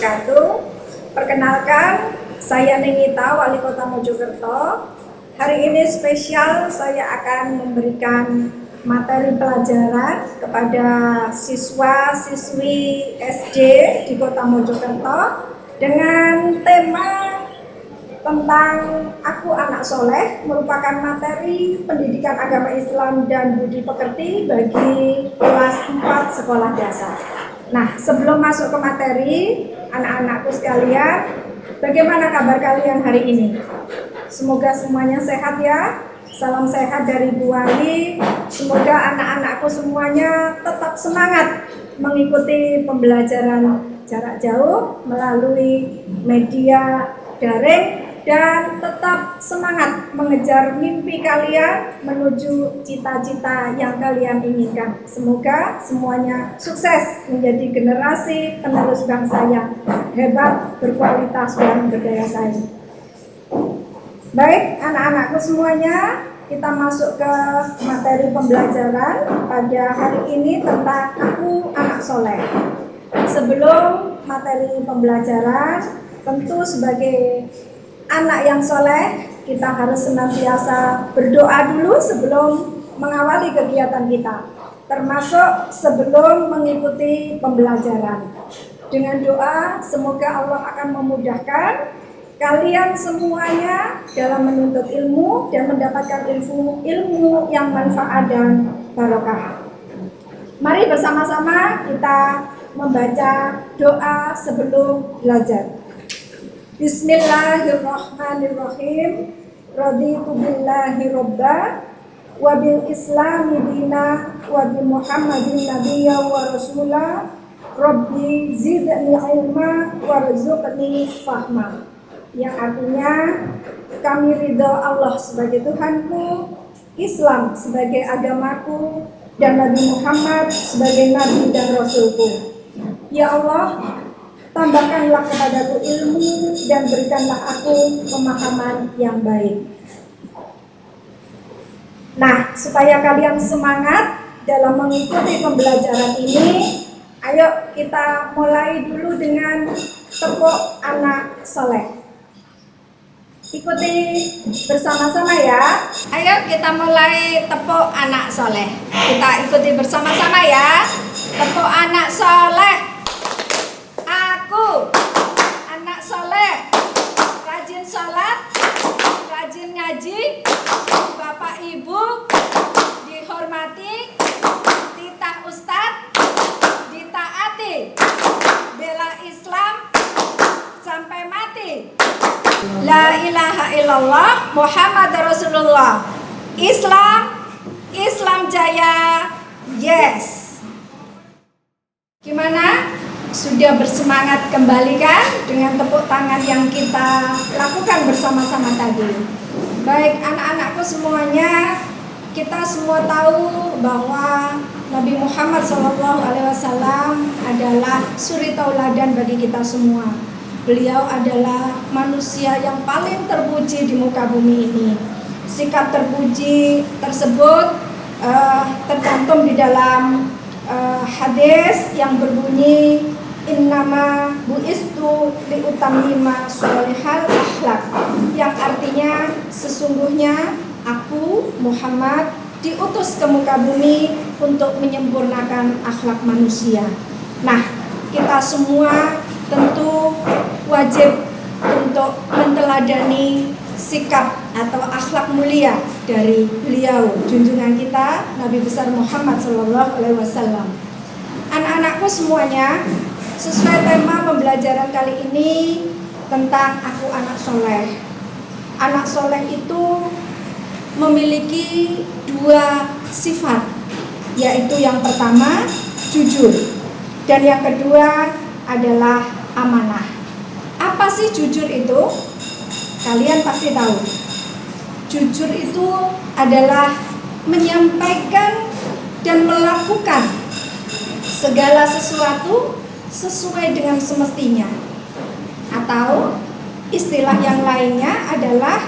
wabarakatuh. Perkenalkan, saya Ningita, Wali Kota Mojokerto. Hari ini spesial saya akan memberikan materi pelajaran kepada siswa-siswi SD di Kota Mojokerto dengan tema tentang Aku Anak Soleh, merupakan materi pendidikan agama Islam dan budi pekerti bagi kelas 4 sekolah dasar. Nah, sebelum masuk ke materi, anak-anakku sekalian, bagaimana kabar kalian hari ini? Semoga semuanya sehat ya. Salam sehat dari Bu Wali. Semoga anak-anakku semuanya tetap semangat mengikuti pembelajaran jarak jauh melalui media daring dan tetap semangat mengejar mimpi kalian menuju cita-cita yang kalian inginkan. Semoga semuanya sukses menjadi generasi penerus bangsa yang hebat, berkualitas, dan berdaya saing. Baik, anak-anakku semuanya, kita masuk ke materi pembelajaran pada hari ini tentang Aku Anak Soleh. Sebelum materi pembelajaran, tentu sebagai anak yang soleh, kita harus senantiasa berdoa dulu sebelum mengawali kegiatan kita, termasuk sebelum mengikuti pembelajaran. Dengan doa, semoga Allah akan memudahkan kalian semuanya dalam menuntut ilmu dan mendapatkan ilmu yang manfaat dan barokah. Mari bersama-sama kita membaca doa sebelum belajar. Bismillahirrahmanirrahim. Raditu billahi robba wa bil islami dina wa bi Muhammadin nabiyya wa rasulah. Rabbi zidni ilma warzuqni fahma. Yang artinya, kami ridho Allah sebagai Tuhanku, Islam sebagai agamaku, dan Nabi Muhammad sebagai Nabi dan Rasulku. Ya Allah, tambahkanlah kepadaku ilmu dan berikanlah aku pemahaman yang baik. Nah, supaya kalian semangat dalam mengikuti pembelajaran ini, ayo kita mulai dulu dengan tepuk anak soleh. Ikuti bersama-sama ya. Ayo kita mulai tepuk anak soleh. Kita ikuti bersama-sama ya. Tepuk anak soleh. Aku anak soleh, rajin sholat, rajin ngaji, Bapak Ibu dihormati, titah ustadz ditaati, bela Islam sampai mati. La ilaha illallah Muhammad Rasulullah. Islam jaya. Yes. Gimana? Sudah bersemangat kembali kan dengan tepuk tangan yang kita lakukan bersama-sama tadi. Baik anak-anakku semuanya, kita semua tahu bahwa Nabi Muhammad SAW adalah suri tauladan bagi kita semua. Beliau adalah manusia yang paling terpuji di muka bumi ini. Sikap terpuji tersebut tercantum di dalam hadis yang berbunyi innama bu'istu liutammima sholihal akhlak, yang artinya sesungguhnya aku Muhammad diutus ke muka bumi untuk menyempurnakan akhlak manusia. Nah, kita semua tentu wajib untuk menteladani sikap atau akhlak mulia dari beliau, junjungan kita Nabi besar Muhammad SAW. Anak-anakku semuanya, sesuai tema pembelajaran kali ini tentang Aku Anak Soleh. Anak soleh itu memiliki dua sifat, yaitu yang pertama jujur dan yang kedua adalah amanah. Apa sih jujur itu? Kalian pasti tahu. Jujur itu adalah menyampaikan dan melakukan segala sesuatu sesuai dengan semestinya. Atau istilah yang lainnya adalah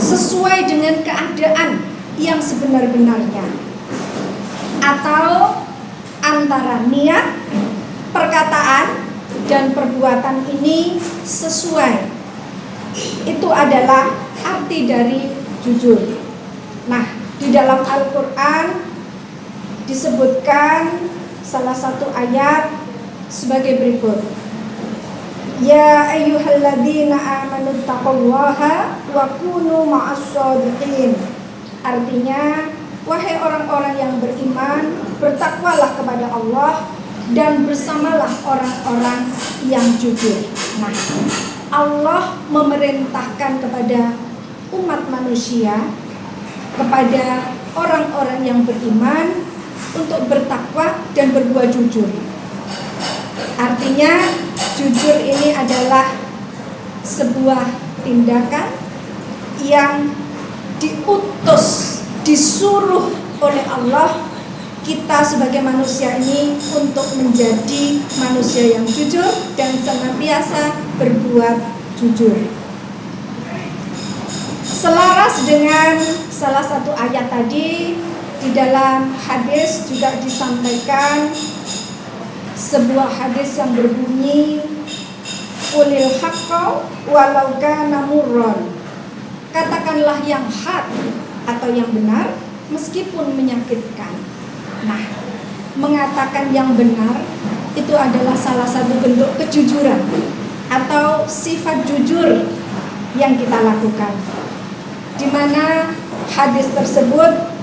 sesuai dengan keadaan yang sebenar-benarnya. Atau antara niat, perkataan, dan perbuatan ini sesuai. Itu adalah arti dari jujur. Nah, di dalam Al-Quran disebutkan salah satu ayat sebagai berikut. Ya ayyuhalladzina amanu taqullaha wa kunu ma'as-shadiqin. Artinya, wahai orang-orang yang beriman, bertakwalah kepada Allah dan bersamalah orang-orang yang jujur. Nah, Allah memerintahkan kepada umat manusia, kepada orang-orang yang beriman untuk bertakwa dan berbuat jujur. Artinya, jujur ini adalah sebuah tindakan yang diutus, disuruh oleh Allah kita sebagai manusia ini untuk menjadi manusia yang jujur dan senantiasa berbuat jujur. Selaras dengan salah satu ayat tadi, di dalam hadis juga disampaikan sebuah hadis yang berbunyi qulil haqqo walau kana murran. Katakanlah yang hak atau yang benar meskipun menyakitkan. Nah, mengatakan yang benar itu adalah salah satu bentuk kejujuran atau sifat jujur yang kita lakukan, di mana hadis tersebut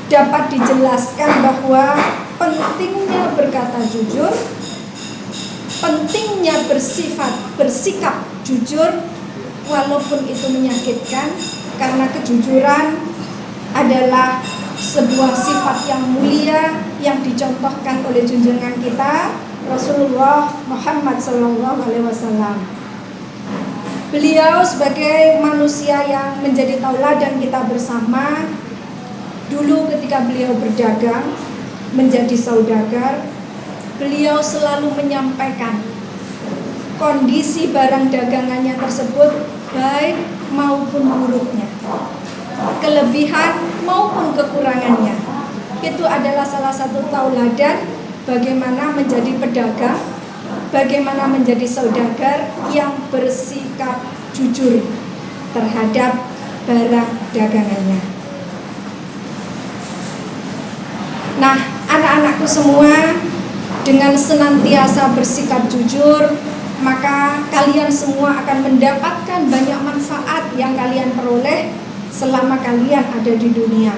dapat dijelaskan bahwa pentingnya berkata jujur, pentingnya bersikap jujur walaupun itu menyakitkan, karena kejujuran adalah sebuah sifat yang mulia yang dicontohkan oleh junjungan kita Rasulullah Muhammad SAW. Beliau sebagai manusia yang menjadi tauladan kita bersama, dulu ketika beliau berdagang menjadi saudagar, beliau selalu menyampaikan kondisi barang dagangannya tersebut, baik maupun buruknya, kelebihan maupun kekurangannya. Itu adalah salah satu tauladan bagaimana menjadi pedagang, bagaimana menjadi saudagar yang bersikap jujur terhadap barang dagangannya. Nah, anak-anakku semua, dengan senantiasa bersikap jujur, maka kalian semua akan mendapatkan banyak manfaat yang kalian peroleh selama kalian ada di dunia.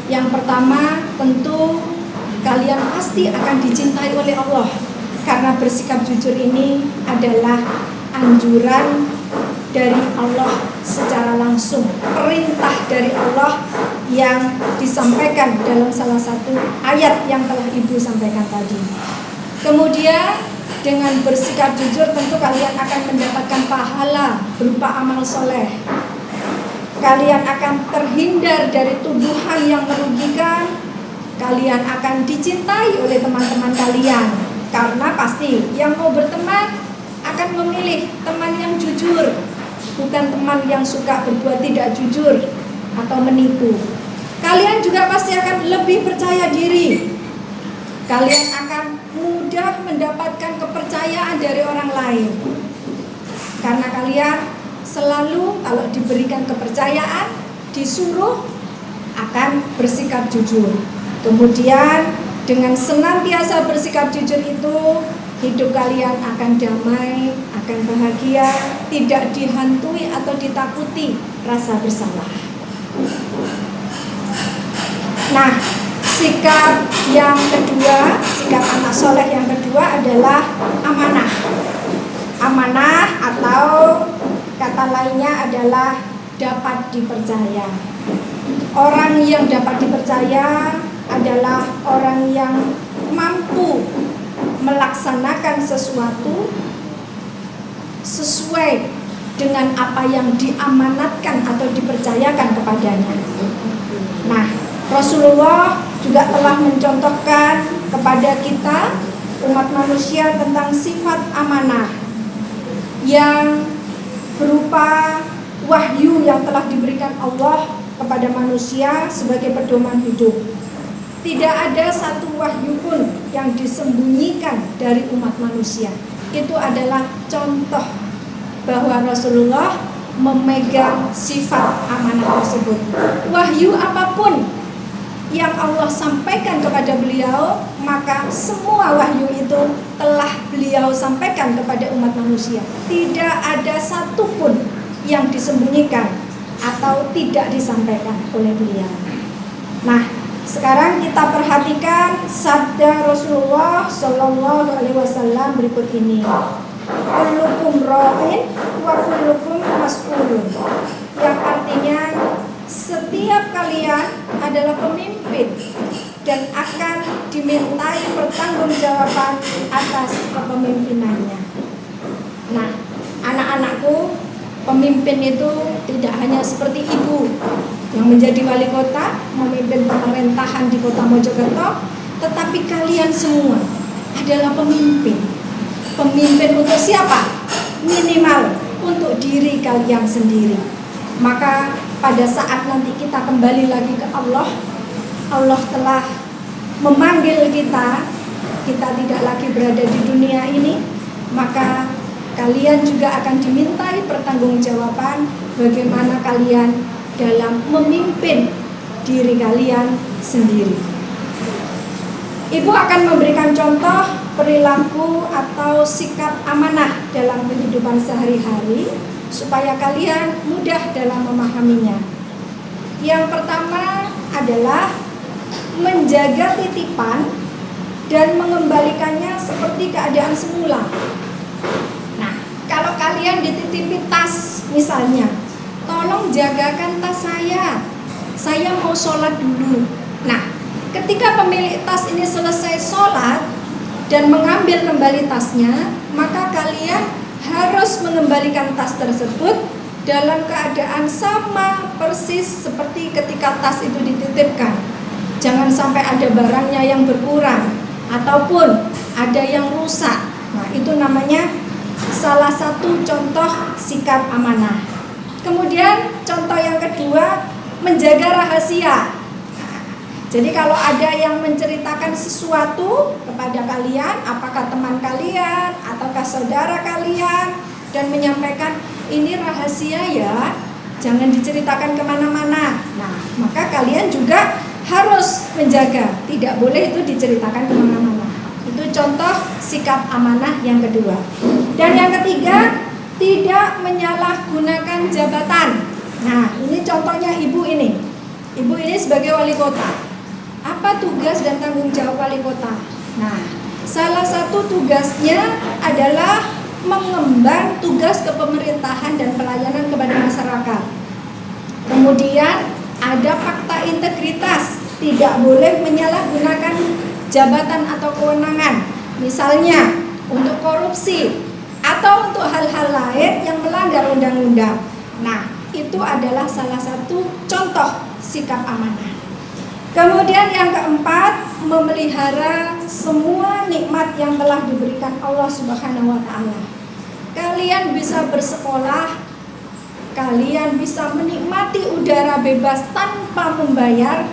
Yang pertama, tentu kalian pasti akan dicintai oleh Allah, karena bersikap jujur ini adalah anjuran dari Allah secara langsung, perintah dari Allah yang disampaikan dalam salah satu ayat yang telah Ibu sampaikan tadi. Kemudian dengan bersikap jujur tentu kalian akan mendapatkan pahala berupa amal soleh. Kalian akan terhindar dari tuduhan yang merugikan. Kalian akan dicintai oleh teman-teman kalian, karena pasti yang mau berteman akan memilih teman yang jujur, bukan teman yang suka berbuat tidak jujur atau menipu. Kalian juga pasti akan lebih percaya diri. Kalian akan mudah mendapatkan kepercayaan dari orang lain, karena kalian selalu kalau diberikan kepercayaan, disuruh akan bersikap jujur. Kemudian dengan senantiasa bersikap jujur itu, hidup kalian akan damai, akan bahagia, tidak dihantui atau ditakuti rasa bersalah. Nah, sikap yang kedua, sikap anak soleh yang kedua adalah amanah. Amanah atau kata lainnya adalah dapat dipercaya. Orang yang dapat dipercaya adalah orang yang mampu melaksanakan sesuatu sesuai dengan apa yang diamanatkan atau dipercayakan kepadanya. Nah, Rasulullah juga telah mencontohkan kepada kita umat manusia tentang sifat amanah yang berupa wahyu yang telah diberikan Allah kepada manusia sebagai pedoman hidup. Tidak ada satu wahyu pun yang disembunyikan dari umat manusia. itu adalah contoh bahwa Rasulullah memegang sifat amanah tersebut. Wahyu apapun yang Allah sampaikan kepada beliau, maka semua wahyu itu telah beliau sampaikan kepada umat manusia. Tidak ada satupun yang disembunyikan atau tidak disampaikan oleh beliau. Nah, sekarang kita perhatikan sabda Rasulullah Shallallahu Alaihi Wasallam berikut ini. Kullukum ra'in wa kullukum mas'ulun. Yang artinya setiap kalian adalah pemimpin dan akan dimintai pertanggungjawaban atas kepemimpinannya. Nah, anak-anakku, pemimpin itu tidak hanya seperti ibu yang menjadi wali kota, memimpin pemerintahan di kota Mojokerto, tetapi kalian semua adalah pemimpin. Pemimpin untuk siapa? Minimal untuk diri kalian sendiri. Maka pada saat nanti kita kembali lagi ke Allah, Allah telah memanggil kita tidak lagi berada di dunia ini, maka kalian juga akan dimintai pertanggungjawaban bagaimana kalian dalam memimpin diri kalian sendiri. Ibu akan memberikan contoh perilaku atau sikap amanah dalam kehidupan sehari-hari supaya kalian mudah dalam memahaminya. Yang pertama adalah menjaga titipan dan mengembalikannya seperti keadaan semula. Nah, kalau kalian dititipi tas misalnya, tolong jagakan tas saya mau sholat dulu. Nah, ketika pemilik tas ini selesai sholat dan mengambil kembali tasnya, maka kalian harus mengembalikan tas tersebut dalam keadaan sama persis seperti ketika tas itu dititipkan. Jangan sampai ada barangnya yang berkurang ataupun ada yang rusak. Nah, itu namanya salah satu contoh sikap amanah. Kemudian contoh yang kedua, menjaga rahasia. Jadi kalau ada yang menceritakan sesuatu kepada kalian, apakah teman kalian ataukah saudara kalian, dan menyampaikan ini rahasia ya, jangan diceritakan kemana-mana. Nah, maka kalian juga harus menjaga, tidak boleh itu diceritakan kemana-mana. Itu contoh sikap amanah yang kedua. Dan yang ketiga, tidak menyalahgunakan jabatan. Nah, ini contohnya ibu ini. Ibu ini sebagai wali kota. Apa tugas dan tanggung jawab wali kota? Nah, salah satu tugasnya adalah mengemban tugas kepemerintahan dan pelayanan kepada masyarakat. Kemudian ada fakta integritas, tidak boleh menyalahgunakan jabatan atau kewenangan, misalnya untuk korupsi atau untuk hal-hal lain yang melanggar undang-undang. Nah, itu adalah salah satu contoh sikap amanah. Kemudian yang keempat, memelihara semua nikmat yang telah diberikan Allah Subhanahu wa Ta'ala. Kalian bisa bersekolah, kalian bisa menikmati udara bebas tanpa membayar,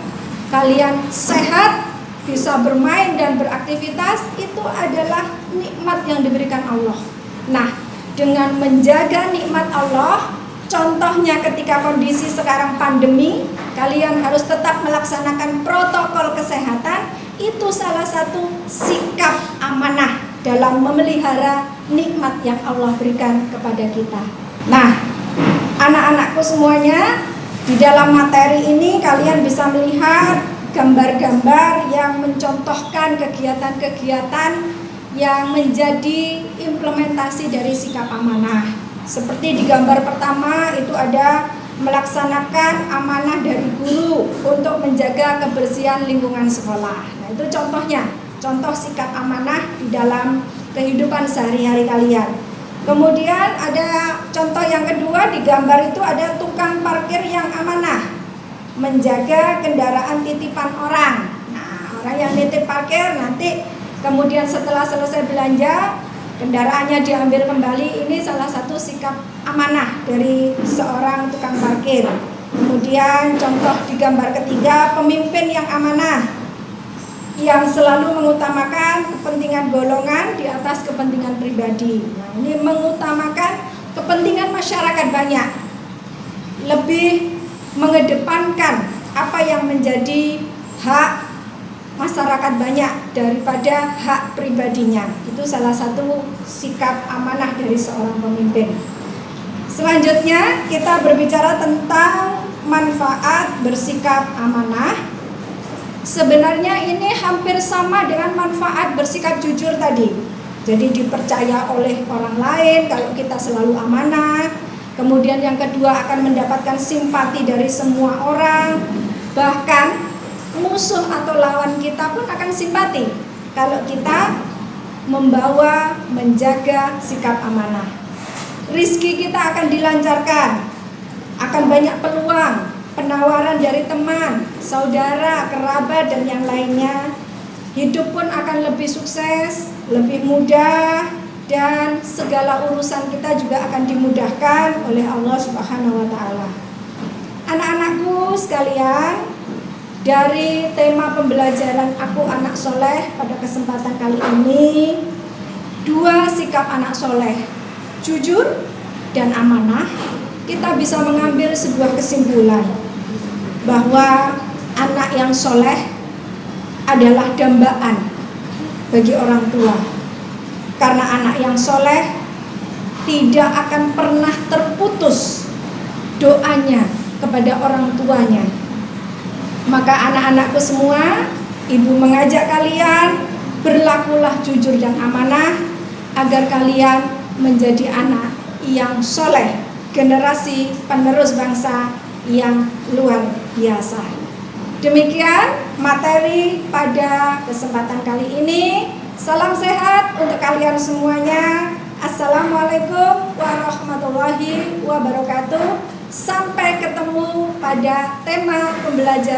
kalian sehat, bisa bermain dan beraktivitas, itu adalah nikmat yang diberikan Allah. Nah, dengan menjaga nikmat Allah, contohnya ketika kondisi sekarang pandemi, kalian harus tetap melaksanakan protokol kesehatan. Itu salah satu sikap amanah dalam memelihara nikmat yang Allah berikan kepada kita. Nah, anak-anakku semuanya, di dalam materi ini kalian bisa melihat gambar-gambar yang mencontohkan kegiatan-kegiatan yang menjadi implementasi dari sikap amanah. Seperti di gambar pertama itu ada melaksanakan amanah dari guru untuk menjaga kebersihan lingkungan sekolah. Nah, itu contohnya, contoh sikap amanah di dalam kehidupan sehari-hari kalian. Kemudian ada contoh yang kedua, di gambar itu ada tukang parkir yang amanah, menjaga kendaraan titipan orang. Nah, orang yang nitip parkir nanti kemudian setelah selesai belanja, kendaraannya diambil kembali. Ini salah satu sikap amanah dari seorang tukang parkir. Kemudian contoh di gambar ketiga, pemimpin yang amanah. yang selalu mengutamakan kepentingan golongan di atas kepentingan pribadi. Nah, ini mengutamakan kepentingan masyarakat banyak, lebih mengedepankan apa yang menjadi hak masyarakat banyak daripada hak pribadinya. Itu salah satu sikap amanah dari seorang pemimpin. Selanjutnya kita berbicara tentang manfaat bersikap amanah. Sebenarnya ini hampir sama dengan manfaat bersikap jujur tadi. Jadi dipercaya oleh orang lain kalau kita selalu amanah. Kemudian yang kedua akan mendapatkan simpati dari semua orang. Bahkan musuh atau lawan kita pun akan simpati kalau kita menjaga sikap amanah. Rizki kita akan dilancarkan, akan banyak peluang, penawaran dari teman, saudara, kerabat, dan yang lainnya. Hidup pun akan lebih sukses, lebih mudah, dan segala urusan kita juga akan dimudahkan oleh Allah Subhanahu wa Ta'ala. Anak-anakku sekalian, dari tema pembelajaran Aku Anak Soleh pada kesempatan kali ini, 2 sikap anak soleh, jujur dan amanah, kita bisa mengambil sebuah kesimpulan bahwa anak yang soleh adalah dambaan bagi orang tua. Karena anak yang soleh tidak akan pernah terputus doanya kepada orang tuanya. Maka anak-anakku semua, ibu mengajak kalian berlakulah jujur dan amanah agar kalian menjadi anak yang soleh, generasi penerus bangsa yang luar biasa. Demikian materi pada kesempatan kali ini. Salam sehat untuk kalian semuanya. Assalamualaikum warahmatullahi wabarakatuh. Sampai ketemu pada tema pembelajaran